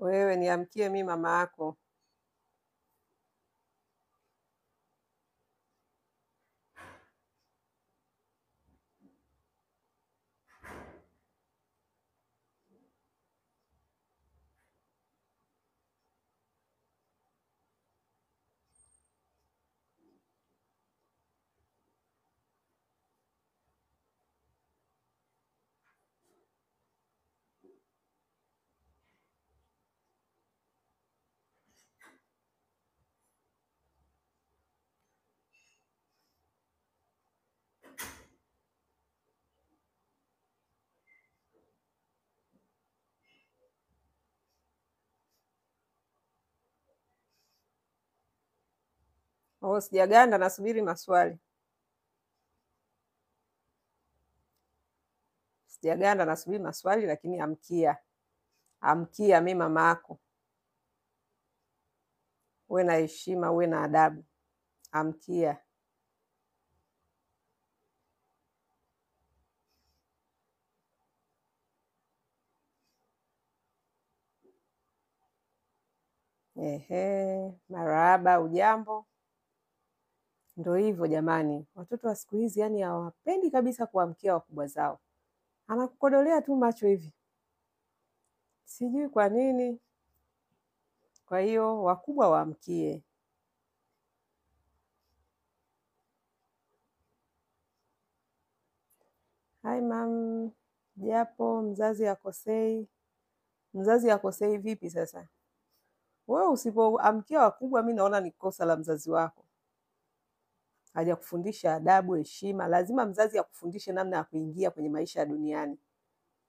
Wewe niamkie mimi mama yako. Oh, sijaganda, nasubiri maswali. Sijaganda, nasubiri maswali, lakini amkia. Amkia mimi mama yako. Uwe na heshima, uwe na adabu. Amkia. Marahaba, ujambo? Ndio hivyo jamani, watoto wa siku hizi yani hawapendi kabisa kuamkia wakubwa zao. Anakukodolea tu macho hivi, sijui kwa nini. Kwa hiyo wakubwa waamkie. Hai mam, japo mzazi akosei. Mzazi akosei vipi sasa? Wewe usipoamkia wakubwa, mi naona ni kosa la mzazi wako. Hajakufundisha adabu, heshima. Lazima mzazi akufundishe namna ya kuingia kwenye maisha ya duniani.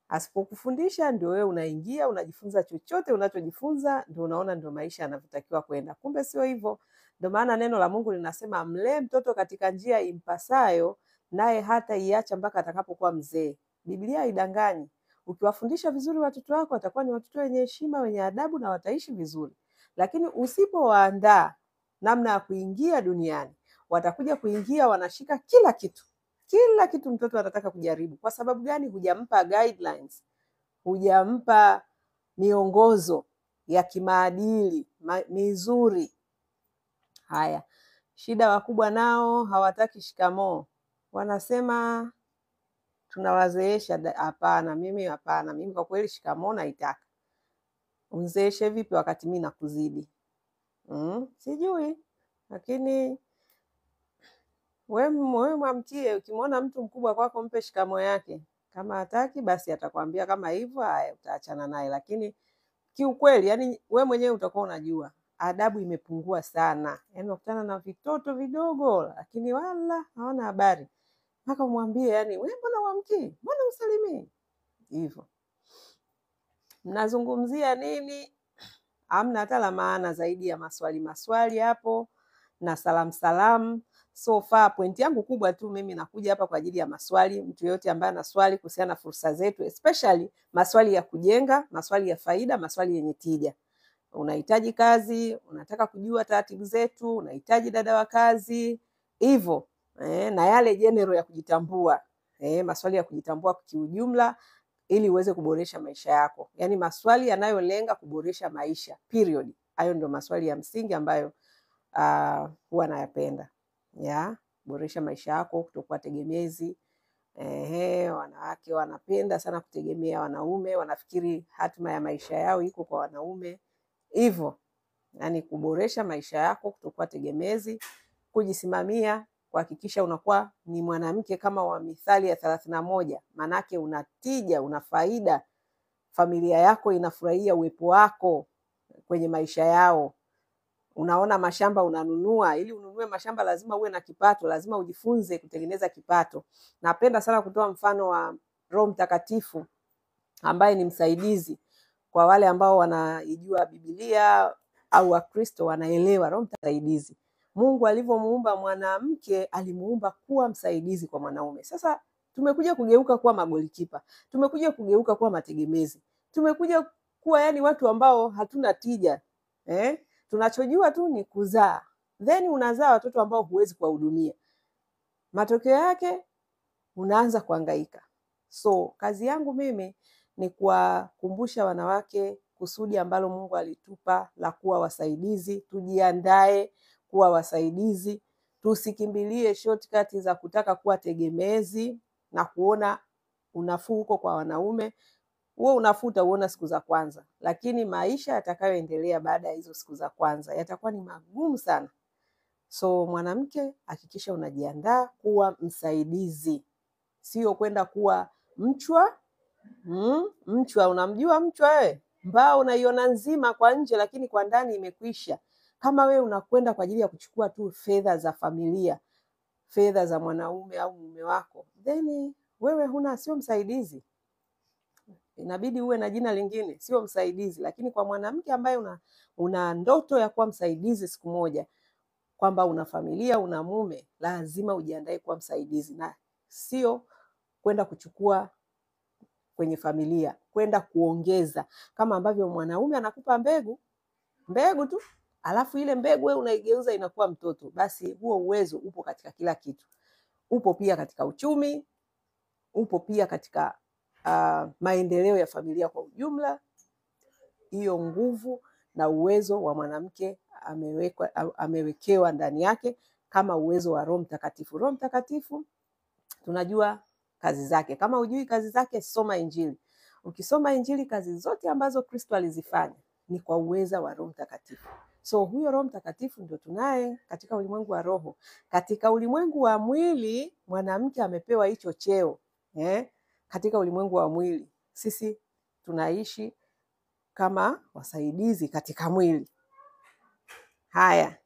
Asipokufundisha ndio wewe unaingia, unajifunza chochote unachojifunza, ndio unaona ndio maisha yanavyotakiwa kwenda. Kumbe sio hivyo. Ndio maana neno la Mungu linasema mlee mtoto katika njia impasayo, naye hata iacha mpaka atakapokuwa mzee. Biblia haidanganyi. Ukiwafundisha vizuri watoto wako, watakuwa ni watoto wenye heshima, wenye adabu na wataishi vizuri. Lakini usipowaandaa namna ya kuingia duniani, watakuja kuingia wanashika kila kitu. Kila kitu mtoto anataka kujaribu. Kwa sababu gani? Hujampa guidelines, hujampa miongozo ya kimaadili mizuri. Haya, shida wakubwa nao hawataki shikamoo, wanasema tunawazeesha. Hapana, mimi kwa kweli shikamoo naitaka. Unzeeshe vipi wakati mimi nakuzidi? Sijui, lakini wewe mwamkie. Ukimwona mtu mkubwa kwako, mpe shikamo yake. Kama hataki basi atakwambia kama hivyo, haya utaachana naye. Lakini kiukweli, yani wewe mwenyewe utakuwa unajua adabu imepungua sana. Yani unakutana na vitoto vidogo, lakini wala hawana habari. Mpaka umwambie, yani wewe mbona uamkie? Mbona usalimii? Hivyo. Mnazungumzia nini? Hamna hata la maana zaidi ya maswali hapo na salamu. So far point yangu kubwa tu, mimi nakuja hapa kwa ajili ya maswali. Mtu yote ambaye ana swali kuhusiana na fursa zetu, especially maswali ya kujenga, maswali ya faida, maswali yenye tija. Unahitaji kazi, unataka kujua taratibu zetu, unahitaji dada wa kazi, hivyo na yale general ya kujitambua, maswali ya kujitambua kwa kiujumla, ili uweze kuboresha maisha yako. Yani maswali yanayolenga kuboresha maisha, period. Hayo ndio maswali ya msingi ambayo huwa nayapenda. Boresha maisha yako, kutokuwa tegemezi. Wanawake wanapenda sana kutegemea wanaume, wanafikiri hatima ya maisha yao iko kwa wanaume. Hivyo, yani kuboresha maisha yako, kutokuwa tegemezi, kujisimamia, kuhakikisha unakuwa ni mwanamke kama wa Mithali ya 31. Manake unatija, una faida, familia yako inafurahia uwepo wako kwenye maisha yao. Unaona mashamba unanunua, ili ununue mashamba lazima uwe na kipato, lazima ujifunze kutengeneza kipato. Napenda sana kutoa mfano wa Roho Mtakatifu ambaye ni msaidizi kwa wale ambao wanaijua Biblia au Wakristo wanaelewa Roho Msaidizi. Mungu alivyomuumba mwanamke, alimuumba kuwa msaidizi kwa mwanaume. Sasa tumekuja kugeuka kuwa magolikipa, tumekuja kugeuka kuwa mategemezi, tumekuja kuwa yani watu ambao hatuna tija. Tunachojua tu ni kuzaa, then unazaa watoto ambao huwezi kuwahudumia. Matokeo yake unaanza kuhangaika. So kazi yangu mimi ni kuwakumbusha wanawake kusudi ambalo Mungu alitupa la kuwa wasaidizi. Tujiandae kuwa wasaidizi, tusikimbilie shortcut za kutaka kuwa tegemezi na kuona unafuu huko kwa wanaume. Huo unafuta uona siku za kwanza, lakini maisha yatakayoendelea baada ya hizo siku za kwanza yatakuwa ni magumu sana. So mwanamke, hakikisha unajiandaa kuwa msaidizi, sio kwenda kuwa mchwa. Mchwa, unamjua mchwa wewe? Mbao unaiona nzima kwa nje, lakini kwa ndani imekwisha. Kama wewe unakwenda kwa ajili ya kuchukua tu fedha za familia, fedha za mwanaume au mume wako, then wewe sio msaidizi. Inabidi uwe na jina lingine, sio msaidizi. Lakini kwa mwanamke ambaye una ndoto ya kuwa msaidizi siku moja, kwamba una familia, una mume, lazima ujiandae kuwa msaidizi, na sio kwenda kuchukua kwenye familia, kwenda kuongeza. Kama ambavyo mwanaume anakupa mbegu tu, alafu ile mbegu wewe unaigeuza inakuwa mtoto, basi huo uwezo upo katika kila kitu. Upo pia katika uchumi, upo pia katika maendeleo ya familia kwa ujumla. Hiyo nguvu na uwezo wa mwanamke amewekewa ndani yake kama uwezo wa Roho Mtakatifu. Roho Mtakatifu tunajua kazi zake. Kama hujui kazi zake, soma Injili. Ukisoma Injili, kazi zote ambazo Kristo alizifanya ni kwa uweza wa Roho Mtakatifu. So huyo Roho Mtakatifu ndio tunaye katika ulimwengu wa roho. Katika ulimwengu wa mwili, mwanamke amepewa hicho cheo. Katika ulimwengu wa mwili, sisi tunaishi kama wasaidizi katika mwili. Haya,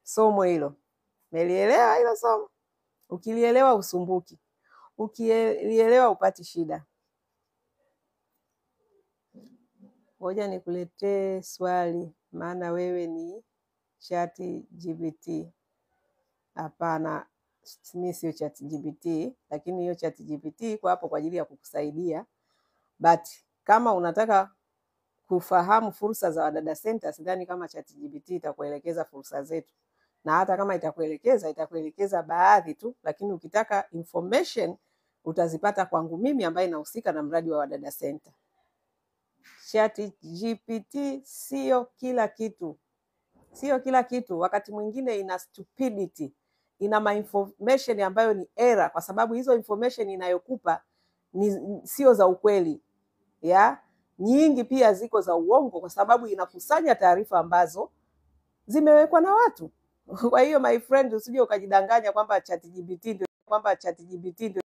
somo hilo, umelielewa hilo somo? Ukilielewa usumbuki, ukilielewa upati shida. Ngoja nikuletee swali, maana wewe ni ChatGPT. Hapana, mimi sio ChatGPT, lakini hiyo ChatGPT iko hapo kwa ajili ya kukusaidia. But kama unataka kufahamu fursa za Wadada Center, sidhani kama ChatGPT itakuelekeza fursa zetu. Na hata kama itakuelekeza baadhi tu, lakini ukitaka information utazipata kwangu mimi ambaye nahusika na mradi wa Wadada Center. ChatGPT sio kila kitu. Sio kila kitu. Wakati mwingine ina stupidity, ina information ambayo ni error, kwa sababu hizo information inayokupa sio za ukweli. Nyingi pia ziko za uongo, kwa sababu inakusanya taarifa ambazo zimewekwa na watu. Kwa hiyo my friend, usije ukajidanganya kwamba ChatGPT ndio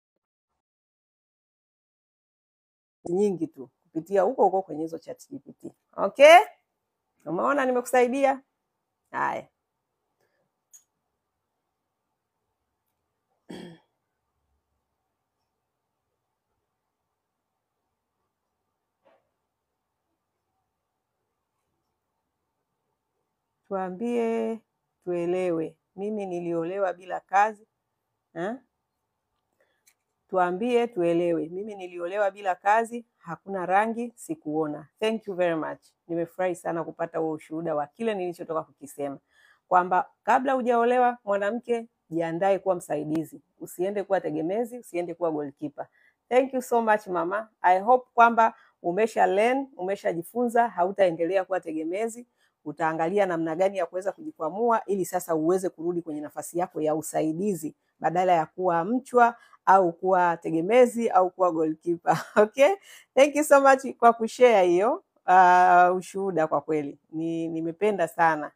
nyingi tu kupitia huko kwenye hizo ChatGPT. Okay? Umeona nimekusaidia? Haya. Tuambie tuelewe. Mimi niliolewa bila kazi. Tuambie tuelewe. Mimi niliolewa bila kazi, hakuna rangi, sikuona. Thank you very much. Nimefurahi sana kupata huo ushuhuda wa kile nilichotoka kukisema. Kwamba kabla hujaolewa mwanamke, jiandae kuwa msaidizi. Usiende kuwa tegemezi, usiende kuwa goalkeeper. Thank you so much mama. I hope kwamba umeshajifunza, hautaendelea kuwa tegemezi. Utaangalia namna gani ya kuweza kujikwamua ili sasa uweze kurudi kwenye nafasi yako ya usaidizi badala ya kuwa mchwa au kuwa tegemezi au kuwa goalkeeper. Okay? Thank you so much kwa kushare hiyo ushuhuda. Kwa kweli nimependa sana.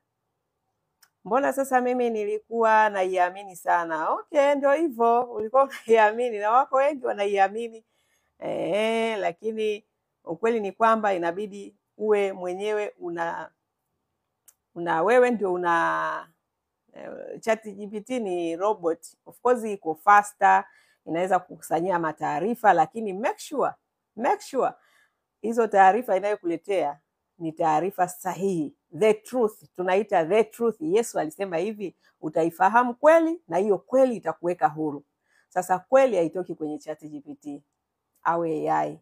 Mbona sasa mimi nilikuwa naiamini sana. Okay, ndio hivyo, ulikuwa unaiamini na wako wengi wanaiamini. Lakini ukweli ni kwamba inabidi uwe mwenyewe wewe ndio ChatGPT ni robot. Of course iko faster, inaweza kukusanyia mataarifa, lakini make sure hizo taarifa inayokuletea ni taarifa sahihi. The truth, tunaita the truth. Yesu alisema hivi, utaifahamu kweli na hiyo kweli itakuweka huru. Sasa kweli haitoki kwenye ChatGPT au AI.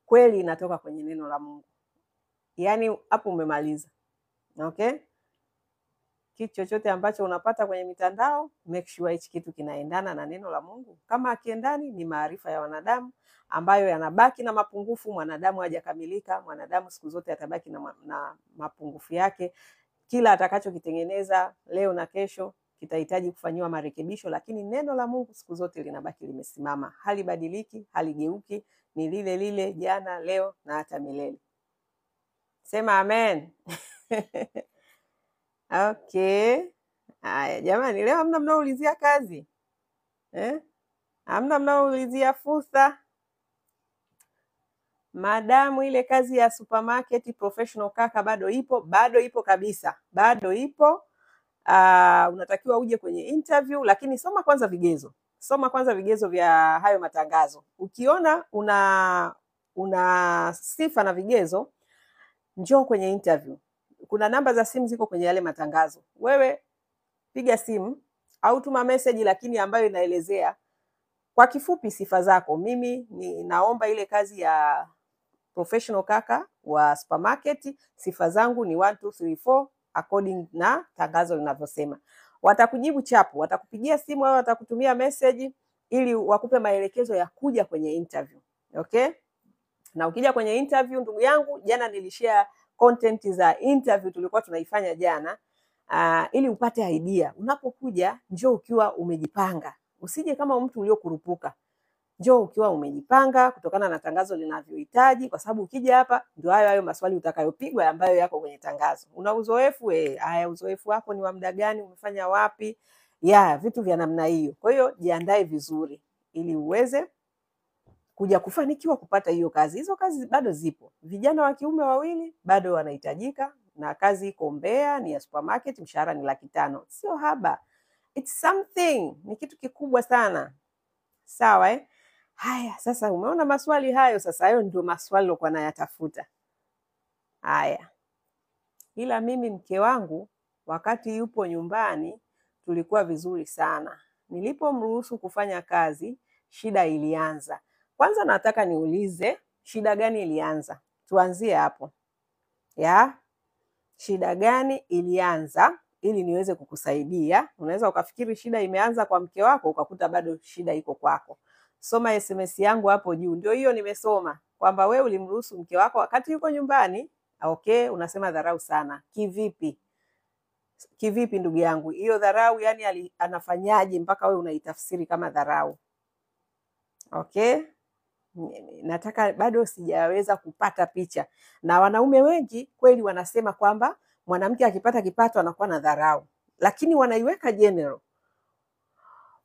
Kweli inatoka kwenye neno la Mungu. Yaani hapo umemaliza. Okay? kitu chochote ambacho unapata kwenye mitandao, make sure hichi kitu kinaendana na neno la Mungu. Kama akiendani, ni maarifa ya wanadamu ambayo yanabaki na mapungufu. Mwanadamu hajakamilika, mwanadamu siku zote atabaki na mapungufu yake. Kila atakachokitengeneza leo na kesho kitahitaji kufanyiwa marekebisho, lakini neno la Mungu siku zote linabaki limesimama, halibadiliki, haligeuki, ni lile lile jana, leo na hata milele. Sema amen. Okay. Haya jamani, leo hamna mnaoulizia kazi hamna mnaoulizia fursa. Madamu ile kazi ya supermarket professional kaka bado ipo kabisa, bado ipo. Unatakiwa uje kwenye interview, lakini soma kwanza vigezo vya hayo matangazo. Ukiona una sifa na vigezo, njoo kwenye interview. Kuna namba za simu ziko kwenye yale matangazo. Wewe piga simu au tuma message, lakini ambayo inaelezea kwa kifupi sifa zako. Mimi naomba ile kazi ya professional kaka wa supermarket, sifa zangu ni 1 2 3 4 according na tangazo linavyosema. Watakujibu chapu, watakupigia simu au watakutumia message ili wakupe maelekezo ya kuja kwenye interview. Okay? Na ukija kwenye interview, ndugu yangu, jana nilishare content za interview tulikuwa tunaifanya jana, ili upate idea. Unapokuja, njoo ukiwa umejipanga. Usije kama mtu uliokurupuka. Njoo ukiwa umejipanga kutokana na tangazo linavyohitaji, kwa sababu ukija hapa ndio hayo maswali utakayopigwa ambayo yako kwenye tangazo. Una uzoefu haya, uzoefu wako ni wa muda gani, umefanya wapi? Vitu vya namna hiyo. Kwa hiyo jiandae vizuri ili uweze kuja kufanikiwa kupata hiyo kazi. Hizo kazi bado zipo. Vijana wa kiume 2 bado wanahitajika, na kazi iko Mbeya, ni ya supermarket, mshahara ni 500,000. Sio haba. It's something, ni kitu kikubwa sana. Sawa Haya, sasa umeona maswali hayo, sasa hayo ndio maswali nilikuwa nayatafuta. Haya. Ila mimi mke wangu wakati yupo nyumbani tulikuwa vizuri sana. Nilipomruhusu kufanya kazi, shida ilianza. Kwanza nataka niulize, shida gani ilianza? Tuanzie hapo. Shida gani ilianza ili niweze kukusaidia. Unaweza ukafikiri shida imeanza kwa mke wako, ukakuta bado shida iko kwako. Soma SMS yangu hapo juu. Ndio hiyo nimesoma kwamba wewe ulimruhusu mke wako wakati yuko nyumbani. Okay, unasema dharau sana. Kivipi? Kivipi ndugu yangu? Hiyo dharau yani anafanyaje mpaka wewe unaitafsiri kama dharau? Okay? Nataka, bado sijaweza kupata picha. Na wanaume wengi kweli wanasema kwamba mwanamke akipata kipato anakuwa na dharau, lakini wanaiweka general.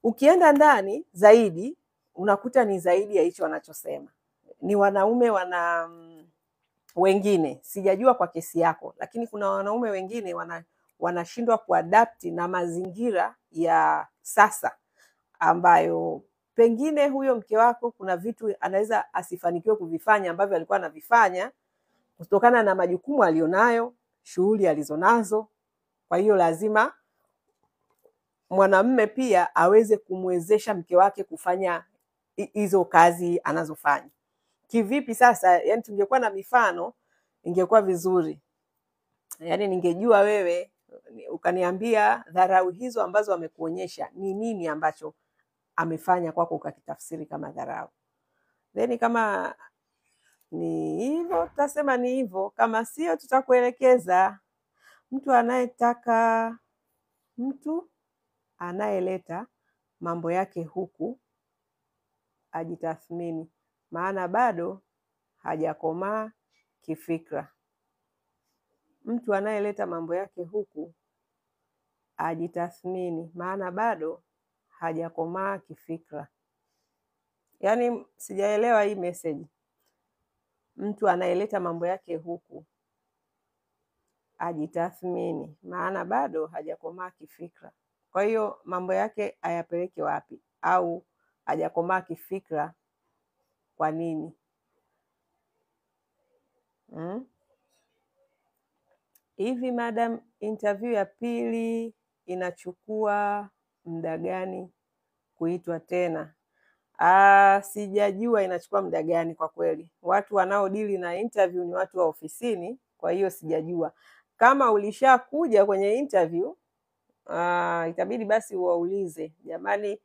Ukienda ndani zaidi unakuta ni zaidi ya hicho wanachosema. Ni wanaume wengine, sijajua kwa kesi yako, lakini kuna wanaume wengine wanashindwa kuadapt na mazingira ya sasa, ambayo pengine huyo mke wako kuna vitu anaweza asifanikiwe kuvifanya ambavyo alikuwa anavifanya kutokana na majukumu alionayo, shughuli alizonazo. Kwa hiyo lazima mwanamume pia aweze kumwezesha mke wake kufanya hizo kazi anazofanya. Kivipi sasa? Yani tungekuwa na mifano ingekuwa vizuri. Yani ningejua wewe ukaniambia dharau hizo ambazo amekuonyesha ni nini ambacho amefanya kwako ukakitafsiri kama dharau. Then kama ni hivyo tutasema ni hivyo, kama sio tutakuelekeza. Mtu anayeleta mambo yake huku ajitathmini, maana bado hajakomaa kifikra. Mtu anayeleta mambo yake huku ajitathmini, maana bado hajakomaa kifikra. Yani sijaelewa hii message. Mtu anayeleta mambo yake huku ajitathmini, maana bado hajakomaa kifikra. Kwa hiyo mambo yake ayapeleke wapi? Au hajakomaa kifikra kwa nini? Hivi madam, interview ya pili inachukua muda gani kuitwa tena? Sijajua inachukua muda gani kwa kweli. Watu wanaodili na interview ni watu wa ofisini, kwa hiyo sijajua. Kama ulishakuja kwenye interview, itabidi basi uwaulize, jamani,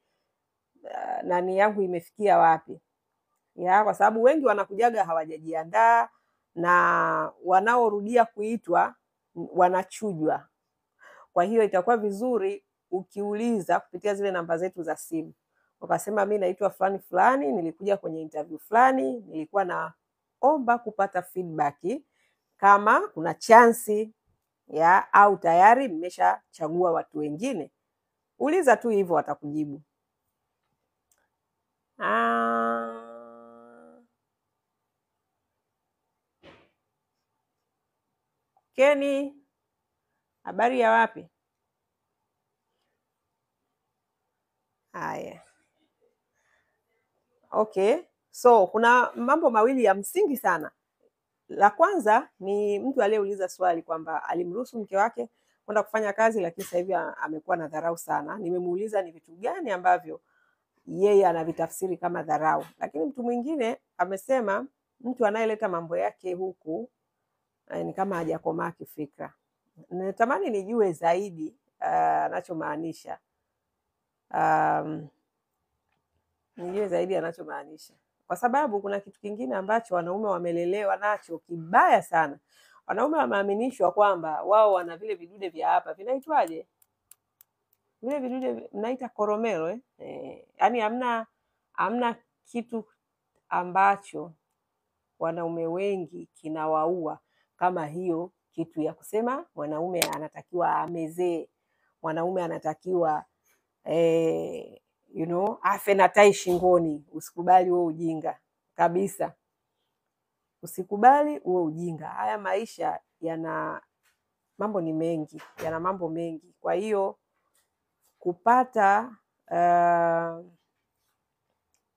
nani yangu imefikia wapi? Ya, kwa sababu wengi wanakujaga hawajajiandaa na wanaorudia kuitwa wanachujwa. Kwa hiyo itakuwa vizuri ukiuliza kupitia zile namba zetu za simu, ukasema mimi naitwa fulani fulani, nilikuja kwenye interview fulani, nilikuwa naomba kupata feedback kama kuna chansi ya au tayari mmeshachagua watu wengine. Uliza tu hivyo, watakujibu. Keni, habari ya wapi? Haya. Okay. So kuna mambo mawili ya msingi sana. La kwanza ni mtu aliyeuliza swali kwamba alimruhusu mke wake kwenda kufanya kazi, lakini sasa hivi amekuwa na dharau sana. Nimemuuliza ni vitu gani ambavyo yeye anavitafsiri kama dharau. Lakini mtu mwingine amesema mtu anayeleta mambo yake huku ni kama hajakomaa kifikra. Natamani nijue zaidi anachomaanisha. Nijue zaidi anachomaanisha. Kwa sababu kuna kitu kingine ambacho wanaume wamelelewa nacho kibaya sana. Wanaume wameaminishwa kwamba wao wana vile vidude vya hapa, vinaitwaje? Vile vidude mnaita koromelo yaani hamna kitu ambacho wanaume wengi kinawaua kama hiyo kitu ya kusema mwanaume anatakiwa amezee, mwanaume anatakiwa afe na tai shingoni. Usikubali huo ujinga kabisa, usikubali huo ujinga. Haya maisha yana mambo ni mengi, yana mambo mengi. Kwa hiyo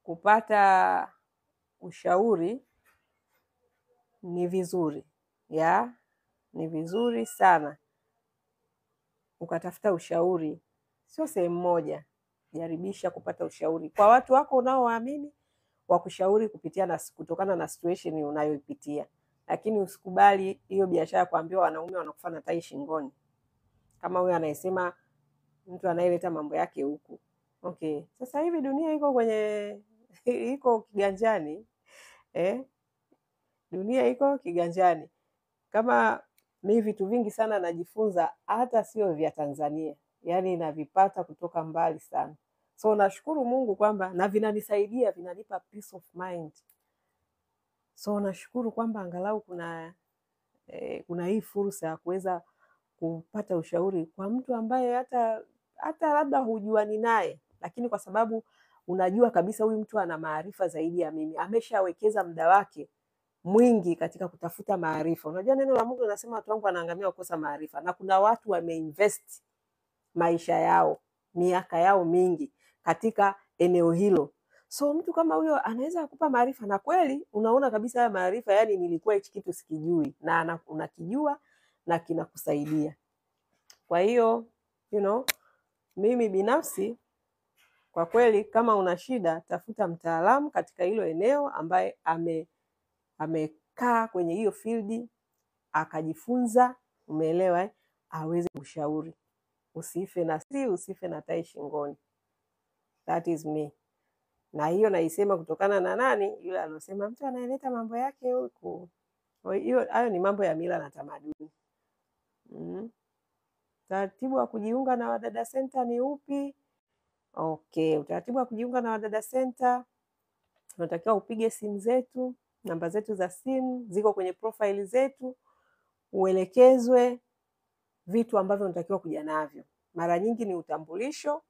kupata ushauri ni vizuri, ni vizuri sana ukatafuta ushauri, sio sehemu moja. Jaribisha kupata ushauri kwa watu wako unaowaamini, wakushauri kutokana na situation unayoipitia. Lakini usikubali hiyo biashara kuambiwa wanaume wanakufa na tai shingoni, kama huyo anayesema mtu anayeleta mambo yake huku. Okay, sasa hivi dunia iko kiganjani. Dunia iko kiganjani. Kama mimi vitu vingi sana najifunza hata sio vya Tanzania, yaani navipata kutoka mbali sana. So nashukuru Mungu kwamba na vinanisaidia, vinanipa peace of mind. So nashukuru kwamba angalau kuna hii fursa ya kuweza kupata ushauri kwa mtu ambaye hata labda hujuani naye, lakini kwa sababu unajua kabisa huyu mtu ana maarifa zaidi ya mimi, ameshawekeza muda wake mwingi katika kutafuta maarifa. Unajua neno la Mungu linasema watu wangu wanaangamia kukosa maarifa, na kuna watu wameinvest maisha yao, miaka yao mingi katika eneo hilo. So mtu kama huyo anaweza kukupa maarifa, na kweli unaona kabisa haya maarifa, yani nilikuwa hichi kitu sikijui, na unakijua na kinakusaidia. Kwa hiyo mimi binafsi kwa kweli, kama una shida, tafuta mtaalamu katika hilo eneo ambaye amekaa kwenye hiyo field, akajifunza, umeelewa, aweze kushauri. Usife na tai shingoni. That is me. Na hiyo naisema kutokana na nani? Yule alosema mtu anayeleta mambo yake huku. Hayo ni mambo ya mila na tamaduni. Utaratibu wa kujiunga na Wadada Center ni upi? Okay, utaratibu wa kujiunga na Wadada Center, unatakiwa upige simu zetu, namba zetu za simu ziko kwenye profile zetu, uelekezwe vitu ambavyo unatakiwa kuja navyo. Mara nyingi ni utambulisho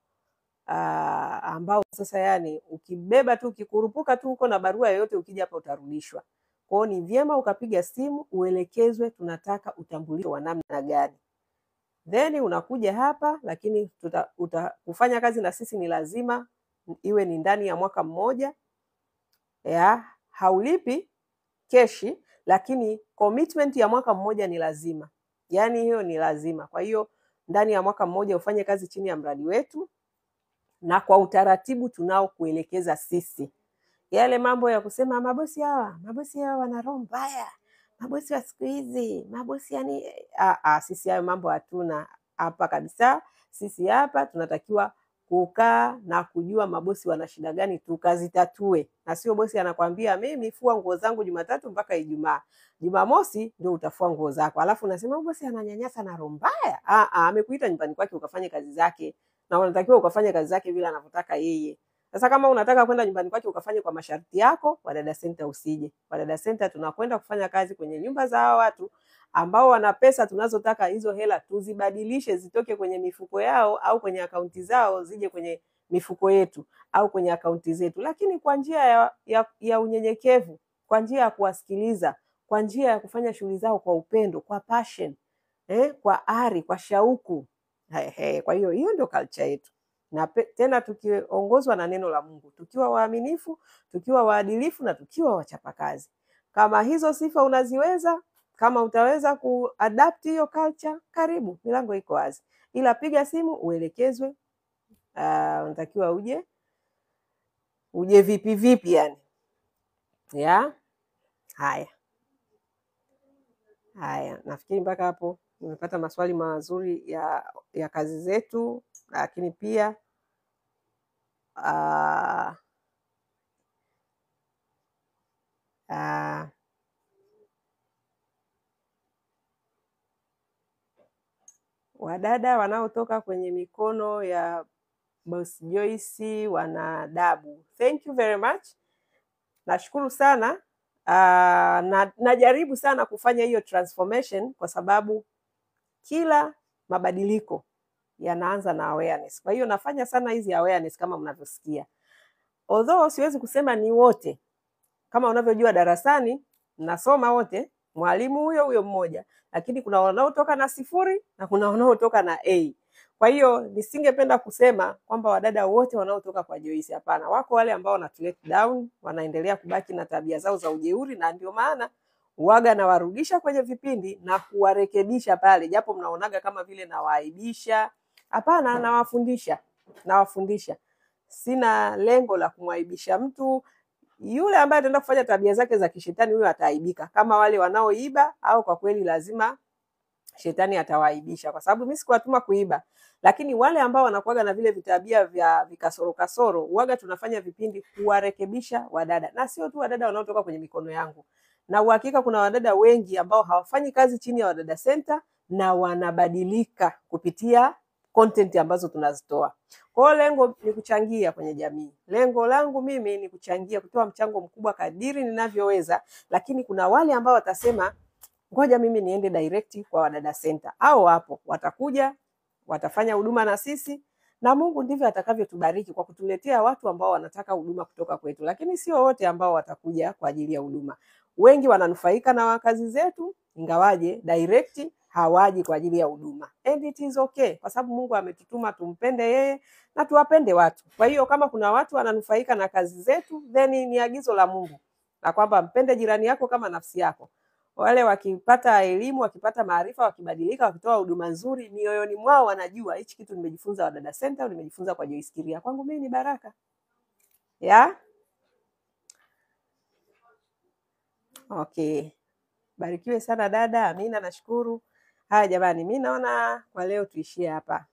ambao sasa yani ukibeba tu, ukikurupuka tu huko na barua yoyote, ukija hapa utarudishwa. Kwa hiyo ni vyema ukapiga simu uelekezwe tunataka utambulisho wa namna gani. Then unakuja hapa, lakini kufanya kazi na sisi ni lazima iwe ni ndani ya mwaka mmoja. Haulipi keshi, lakini commitment ya mwaka mmoja ni lazima. Yaani hiyo ni lazima. Kwa hiyo ndani ya mwaka mmoja ufanye kazi chini ya mradi wetu na kwa utaratibu tunao kuelekeza sisi. Yale mambo ya kusema mabosi hawa wana roho mbaya, mabosi wa siku hizi, mabosi yani sisi hayo mambo hatuna hapa kabisa. Sisi hapa tunatakiwa kukaa na kujua mabosi wana shida gani tukazitatue, na sio bosi anakwambia mimi fua nguo zangu Jumatatu mpaka Ijumaa, Jumamosi ndio utafua nguo zako, alafu unasema bosi ananyanyasa na roho mbaya. Amekuita nyumbani kwake ukafanye kazi zake, na unatakiwa ukafanye kazi zake vile anavyotaka yeye. Sasa kama unataka kwenda nyumbani kwake ukafanye kwa masharti yako, Wadada Center usije. Wadada Center tunakwenda kufanya kazi kwenye nyumba za hawa watu ambao wana pesa, tunazotaka hizo hela tuzibadilishe zitoke kwenye mifuko yao au kwenye akaunti zao zije kwenye mifuko yetu au kwenye akaunti zetu, lakini kwa njia ya unyenyekevu, kwa njia ya kuwasikiliza, kwa njia ya kufanya shughuli zao kwa upendo, kwa passion, kwa ari, kwa shauku. Kwa hiyo ndio culture yetu. Na tena tukiongozwa na neno la Mungu, tukiwa waaminifu, tukiwa waadilifu na tukiwa wachapakazi. Kama hizo sifa unaziweza, kama utaweza kuadapt hiyo culture, karibu, milango iko wazi. Ila piga simu uelekezwe, unatakiwa uje vipi yani. Haya, nafikiri mpaka hapo nimepata maswali mazuri ya kazi zetu, lakini pia wadada wanaotoka kwenye mikono ya Boss Joyce wana adabu. Thank you very much. Nashukuru sana. Najaribu sana kufanya hiyo transformation kwa sababu kila mabadiliko yanaanza na awareness. Kwa hiyo nafanya sana hizi awareness kama mnavyosikia. Although siwezi kusema ni wote. Kama unavyojua darasani nasoma wote, mwalimu huyo mmoja, lakini kuna wanaotoka na 0 na kuna wanaotoka na A. Kwa hiyo nisingependa kusema kwamba wadada wote wanaotoka kwa Joyce, hapana. Wako wale ambao wanatulet down, wanaendelea kubaki na tabia zao za ujeuri, na ndio maana uwaga na warudisha kwenye vipindi na kuwarekebisha pale, japo mnaonaga kama vile nawaaibisha. Hapana, nawafundisha. Sina lengo la kumwaibisha mtu. Yule ambaye ataenda kufanya tabia zake za kishetani, huyo ataaibika. Kama wale wanaoiba, au kwa kweli lazima shetani atawaaibisha, kwa sababu mimi sikuwatuma kuiba. Lakini wale ambao wanakuaga na vile vitabia vya vikasoro, uaga tunafanya vipindi kuwarekebisha wadada. Na sio tu wadada wanaotoka kwenye mikono yangu. Na uhakika kuna wadada wengi ambao hawafanyi kazi chini ya Wadada Center na wanabadilika kupitia content ambazo tunazitoa. Kwa lengo ni kuchangia kwenye jamii. Lengo langu mimi ni kuchangia, kutoa mchango mkubwa kadiri ninavyoweza, lakini kuna wale ambao watasema ngoja mimi niende direct kwa Wadada Center. Au hapo watakuja, watafanya huduma na sisi, na Mungu ndivyo atakavyotubariki kwa kutuletea watu ambao wanataka huduma kutoka kwetu. Lakini sio wote ambao watakuja kwa ajili ya huduma. Wengi wananufaika na kazi zetu, ingawaje direct hawaji kwa ajili ya huduma. And it is okay, kwa sababu Mungu ametutuma tumpende yeye na tuwapende watu. Kwa hiyo kama kuna watu wananufaika na kazi zetu, then ni agizo la Mungu na kwamba mpende jirani yako kama nafsi yako. Wale wakipata elimu, wakipata maarifa, wakibadilika, wakitoa huduma nzuri, mioyoni mwao wanajua hichi kitu nimejifunza Wadada Center, nimejifunza kwa Joyce Kiria. Kwangu mimi ni baraka. Okay. Barikiwe sana dada. Amina, nashukuru. Haya jamani, mimi naona kwa leo tuishie hapa.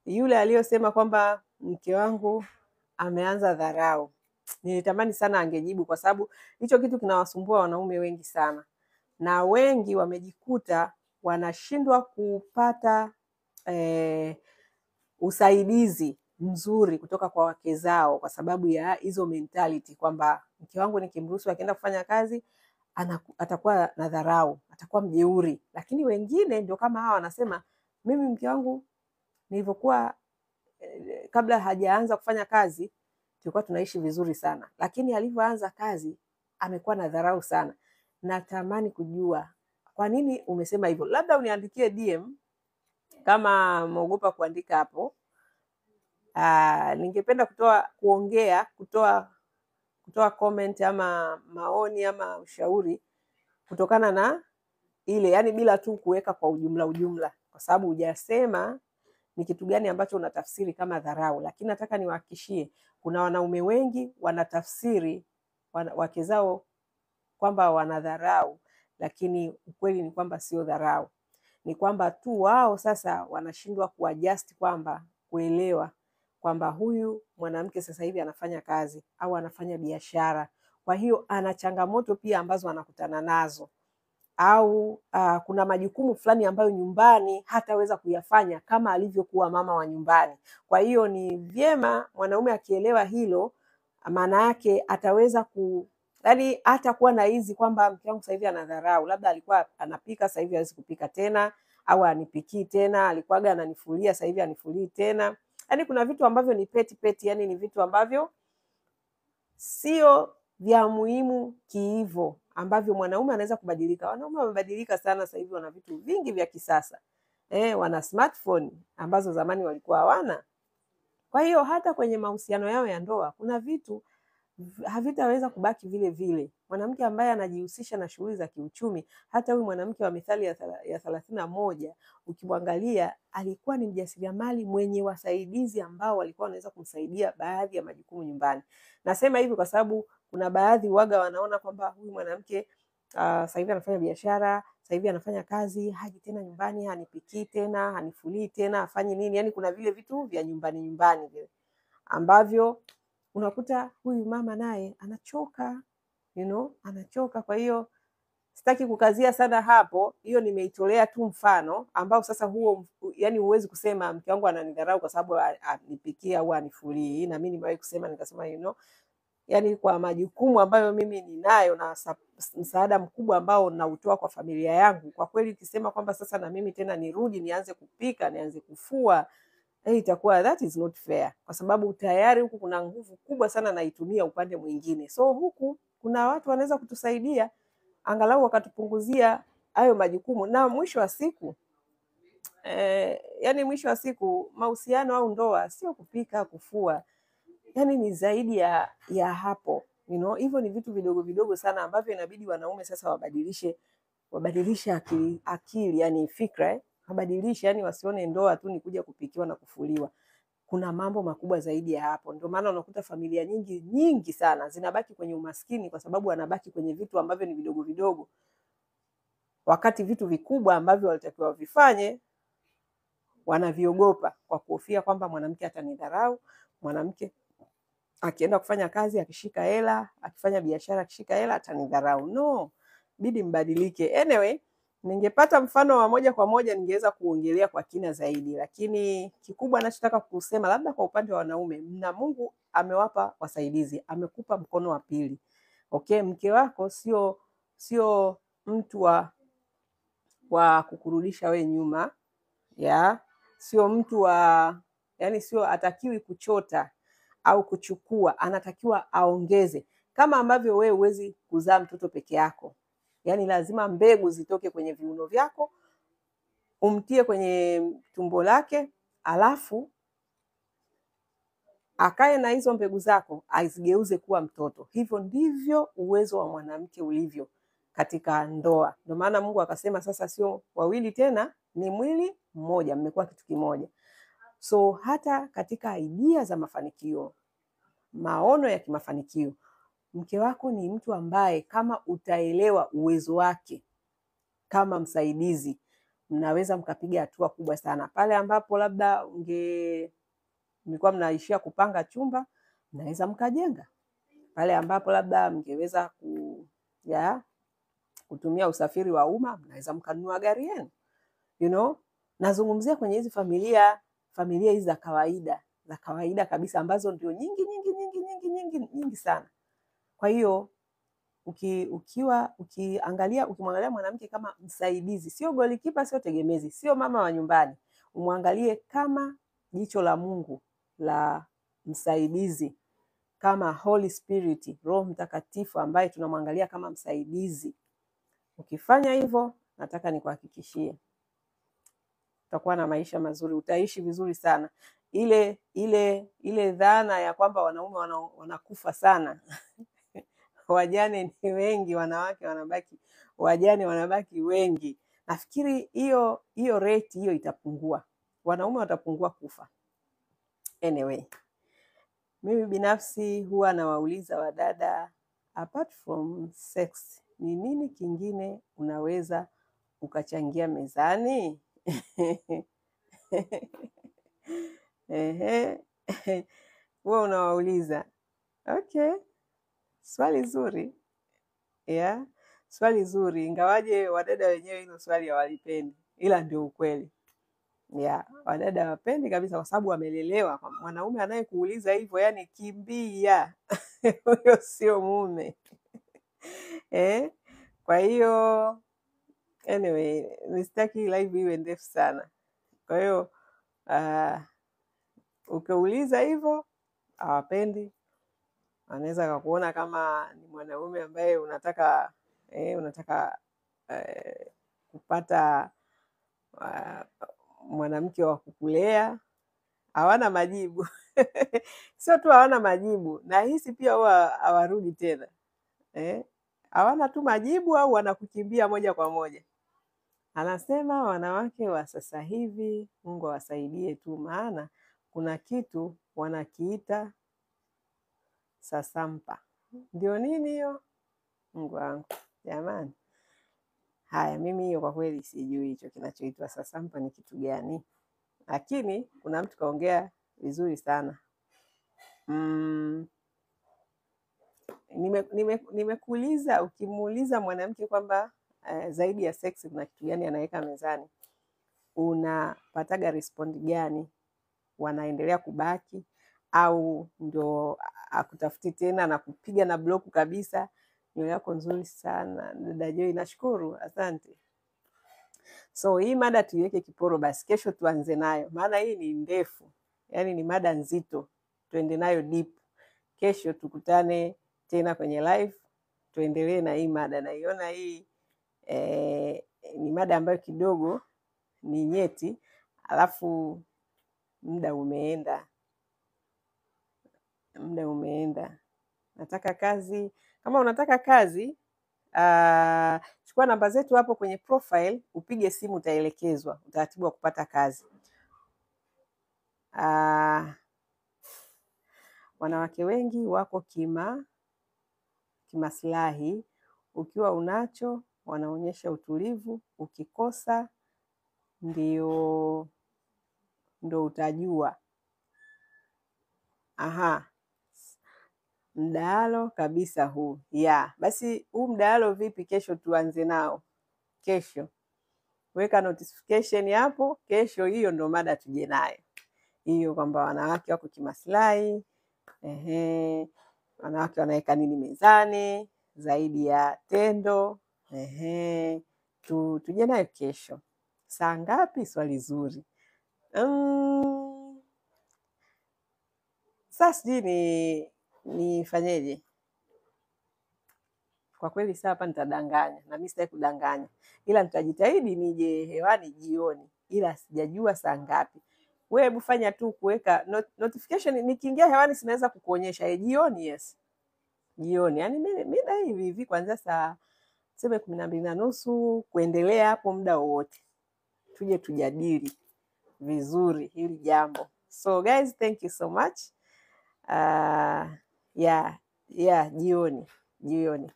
Yule aliyosema kwamba mke wangu ameanza dharau, nilitamani sana angejibu, kwa sababu hicho kitu kinawasumbua wanaume wengi sana. Na wengi wamejikuta wanashindwa kupata usaidizi mzuri kutoka kwa wake zao kwa sababu ya hizo mentality kwamba mke wangu nikimruhusu akienda kufanya kazi atakuwa na dharau, atakuwa mjeuri. Lakini wengine ndio kama hawa wanasema mimi mke wangu nilivyokuwa kabla hajaanza kufanya kazi tulikuwa tunaishi vizuri sana, lakini alivyoanza kazi amekuwa na dharau sana. Natamani kujua kwa nini umesema hivyo. Labda uniandikie DM kama mwogopa kuandika hapo. Ningependa kutoa comment ama maoni ama ushauri kutokana na ile, yani bila tu kuweka kwa ujumla, kwa sababu hujasema ni kitu gani ambacho unatafsiri kama dharau. Lakini nataka niwahakikishie kuna wanaume wengi wanatafsiri wake zao kwamba wanadharau, lakini ukweli ni kwamba sio dharau. ni kwamba tu wao sasa wanashindwa kuadjust, kwamba kuelewa kwamba huyu mwanamke sasa hivi anafanya kazi au anafanya biashara, kwa hiyo ana changamoto pia ambazo anakutana nazo, au kuna majukumu fulani ambayo nyumbani hataweza kuyafanya kama alivyokuwa mama wa nyumbani. Kwa hiyo ni vyema mwanaume akielewa hilo, maana yake ataweza yaani hatakuwa na hizi kwamba mke wangu sasa hivi anadharau, labda alikuwa anapika sasa hivi hawezi kupika tena, au anipikii tena, alikuwaga ananifulia sasa hivi anifulii tena. Yaani kuna vitu ambavyo ni peti, yani ni vitu ambavyo sio vya muhimu kiivo, ambavyo mwanaume anaweza kubadilika. Wanaume wamebadilika sana sasa hivi, wana vitu vingi vya kisasa. Wana smartphone ambazo zamani walikuwa hawana. Kwa hiyo hata kwenye mahusiano yao ya ndoa kuna vitu havitaweza kubaki vile vile. Mwanamke ambaye anajihusisha na shughuli za kiuchumi, hata huyu mwanamke wa Mithali ya 31 ukimwangalia alikuwa ni mjasiriamali mwenye wasaidizi ambao walikuwa wanaweza kumsaidia baadhi ya majukumu nyumbani. Nasema hivi kwa sababu kuna baadhi waga wanaona kwamba huyu mwanamke sasa hivi anafanya biashara, sasa hivi anafanya kazi, haji tena nyumbani, hanipikii tena, hanifulii tena, afanye nini? Yaani kuna vile vitu vya nyumbani vile ambavyo unakuta huyu mama naye anachoka, anachoka. Kwa hiyo sitaki kukazia sana hapo, hiyo nimeitolea tu mfano ambao sasa huo, yani huwezi kusema mke wangu ananidharau kwa sababu anipikia au anifulii. Na mimi nimewahi kusema nikasema yani kwa majukumu ambayo mimi ninayo na msaada mkubwa ambao nautoa kwa familia yangu, kwa kweli ukisema kwamba sasa na mimi tena nirudi nianze kupika, nianze kufua, itakuwa that is not fair, kwa sababu tayari huku kuna nguvu kubwa sana naitumia upande mwingine. So huku kuna watu wanaweza kutusaidia angalau wakatupunguzia hayo majukumu, na mwisho wa siku yani mwisho wa siku mahusiano au ndoa sio kupika, kufua, yani ni zaidi ya hapo. Hivyo ni vitu vidogo vidogo sana ambavyo inabidi wanaume sasa wabadilishe akili, yani fikra, wabadilishe, yani wasione ndoa tu ni kuja kupikiwa na kufuliwa. Kuna mambo makubwa zaidi ya hapo. Ndio maana unakuta familia nyingi sana zinabaki kwenye umaskini, kwa sababu wanabaki kwenye vitu ambavyo ni vidogo vidogo, wakati vitu vikubwa ambavyo walitakiwa vifanye wanaviogopa kwa kuhofia kwamba mwanamke atanidharau, mwanamke akienda kufanya kazi, akishika hela, akifanya biashara, akishika hela atanidharau. No, bidi mbadilike. Anyway, ningepata mfano wa moja kwa moja ningeweza kuongelea kwa kina zaidi, lakini kikubwa ninachotaka kusema labda kwa upande wa wanaume, na Mungu amewapa wasaidizi, amekupa mkono wa pili. Okay, mke wako sio mtu wa kukurudisha we nyuma, sio mtu yani sio atakiwi kuchota au kuchukua, anatakiwa aongeze. Kama ambavyo wewe huwezi kuzaa mtoto peke yako, yani lazima mbegu zitoke kwenye viuno vyako, umtie kwenye tumbo lake, alafu akae na hizo mbegu zako azigeuze kuwa mtoto. Hivyo ndivyo uwezo wa mwanamke ulivyo katika ndoa. Ndio maana Mungu akasema sasa sio wawili tena, ni mwili mmoja, mmekuwa kitu kimoja. So hata katika idea za mafanikio, maono ya kimafanikio, mke wako ni mtu ambaye kama utaelewa uwezo wake kama msaidizi, mnaweza mkapiga hatua kubwa sana. Pale ambapo labda mlikuwa mnaishia kupanga chumba, mnaweza mkajenga. Pale ambapo labda mngeweza kutumia usafiri wa umma, mnaweza mkanunua gari yenu. Nazungumzia kwenye hizi familia hizi za kawaida kabisa, ambazo ndio nyingi sana. Kwa hiyo ukimwangalia mwanamke kama msaidizi, sio golikipa, sio tegemezi, sio mama wa nyumbani, umwangalie kama jicho la Mungu la msaidizi, kama Holy Spirit, Roho Mtakatifu ambaye tunamwangalia kama msaidizi. Ukifanya hivyo, nataka nikuhakikishie utakuwa na maisha mazuri, utaishi vizuri sana. Ile dhana ya kwamba wanaume wanakufa sana wajane ni wengi, wanawake wajane wanabaki wengi, nafikiri hiyo rate hiyo itapungua, wanaume watapungua kufa. Anyway, mimi binafsi huwa nawauliza wadada, apart from sex, ni nini kingine unaweza ukachangia mezani? Ehe. Wewe unawauliza. Okay. Swali zuri. Yeah. Swali zuri, ingawaje wadada wenyewe hilo swali hawalipendi, ila ndio ukweli. Yeah, wadada hawapendi kabisa kwa sababu wamelelewa. Mwanaume anayekuuliza hivyo, yani kimbia. Huyo sio mume. Kwa hiyo anyway, nisitaki live iwe ndefu sana. Kwa hiyo ukiuliza hivyo hawapendi. Anaweza kukuona kama ni mwanaume ambaye unataka kupata mwanamke wa kukulea. Hawana majibu. Sio tu hawana majibu, na hisi pia huwa hawarudi tena. Hawana tu majibu au wanakukimbia moja kwa moja. Anasema wanawake wa sasa hivi Mungu awasaidie tu, maana kuna kitu wanakiita sasampa. Ndio nini hiyo? Mungu wangu jamani. Haya, mimi hiyo kwa kweli sijui hicho kinachoitwa sasampa ni kitu gani. Lakini kuna mtu kaongea vizuri sana. Nimekuuliza, ukimuuliza mwanamke kwamba zaidi ya sex kuna kitu gani anaweka mezani, unapataga respond gani? Wanaendelea kubaki au ndio akutafuti tena na kupiga na block kabisa? Nywele yako nzuri sana dada Joy, nashukuru, asante. So hii mada tuiweke kiporo basi, kesho tuanze nayo, maana hii ni ndefu, yani ni mada nzito, tuende nayo deep. Kesho tukutane tena kwenye live, tuendelee na hii mada. Naiona hii ni mada ambayo kidogo ni nyeti, alafu muda umeenda. Nataka kazi. Kama unataka kazi, chukua namba zetu hapo kwenye profile, upige simu, utaelekezwa utaratibu wa kupata kazi. Wanawake wengi wako kimaslahi. Ukiwa unacho wanaonyesha utulivu, ukikosa ndio utajua. Mdahalo kabisa huu. Basi huu mdahalo vipi? Kesho tuanze nao. Kesho weka notification hapo, kesho hiyo ndo mada tuje nayo hiyo, kwamba wanawake wako kimaslahi. Wanawake wanaweka nini mezani zaidi ya tendo? Tuje nayo kesho. Saa ngapi? Swali zuri. Sasa sijui nifanyeje. Kwa kweli saa hapa nitadanganya, na mimi sitaki kudanganya, ila nitajitahidi nije hewani jioni, ila sijajua saa ngapi. Wewe hebu fanya tu kuweka notification, nikiingia hewani sinaweza kukuonyesha jioni. Yes, jioni, yani mida hivi kuanzia saa 12:30 kuendelea hapo, muda wowote tuje tujadili vizuri hili jambo. So guys, thank you so much. Jioni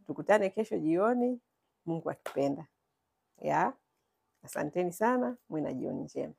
tukutane kesho jioni, Mungu akipenda. Asanteni sana, mwe na jioni njema.